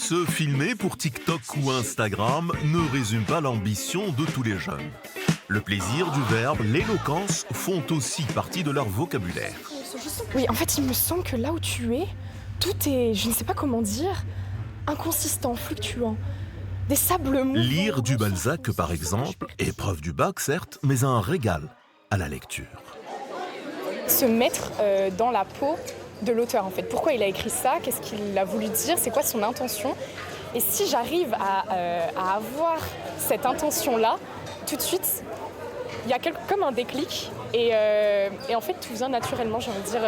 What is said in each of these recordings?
Se filmer pour TikTok ou Instagram ne résume pas l'ambition de tous les jeunes. Le plaisir du verbe, l'éloquence font aussi partie de leur vocabulaire. Oui, en fait, il me semble que là où tu es, tout est, je ne sais pas comment dire, inconsistant, fluctuant. Des sables mous. Lire du Balzac, par exemple, épreuve du bac, certes, mais un régal à la lecture. Se mettre dans la peau de l'auteur, en fait. Pourquoi il a écrit ça? Qu'est-ce qu'il a voulu dire? C'est quoi son intention? Et si j'arrive à avoir cette intention-là, tout de suite, il y a comme un déclic. Et en fait, tout vient naturellement, j'ai envie de dire.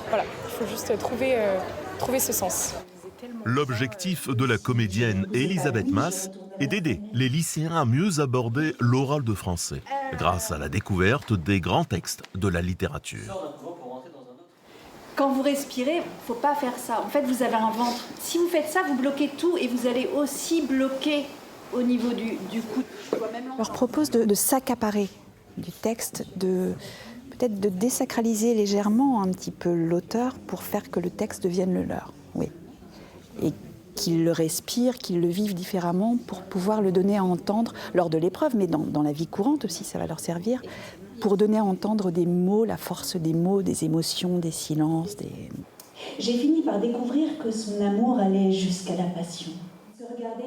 Voilà, il faut juste trouver ce sens. L'objectif de la comédienne Elisabeth Mas est d'aider les lycéens à mieux aborder l'oral de français, grâce à la découverte des grands textes de la littérature. Quand vous respirez, il ne faut pas faire ça. En fait, vous avez un ventre. Si vous faites ça, vous bloquez tout et vous allez aussi bloquer au niveau du cou. Je leur propose de s'accaparer du texte, peut-être de désacraliser légèrement un petit peu l'auteur pour faire que le texte devienne le leur. Oui. Et qu'ils le respirent, qu'ils le vivent différemment pour pouvoir le donner à entendre lors de l'épreuve, mais dans la vie courante aussi, ça va leur servir, pour donner à entendre des mots, la force des mots, des émotions, des silences. J'ai fini par découvrir que son amour allait jusqu'à la passion.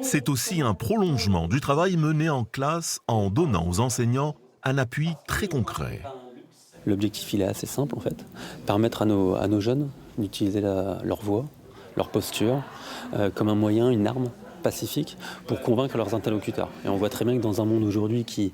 C'est aussi un prolongement du travail mené en classe en donnant aux enseignants un appui très concret. L'objectif, il est assez simple en fait. Permettre à nos jeunes d'utiliser leur voix, leur posture, comme un moyen, une arme pacifique pour convaincre leurs interlocuteurs. Et on voit très bien que dans un monde aujourd'hui qui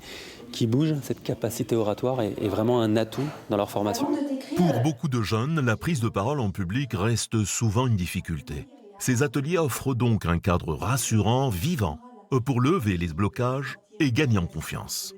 bouge, cette capacité oratoire est vraiment un atout dans leur formation. Pour beaucoup de jeunes, la prise de parole en public reste souvent une difficulté. Ces ateliers offrent donc un cadre rassurant, vivant, pour lever les blocages et gagner en confiance.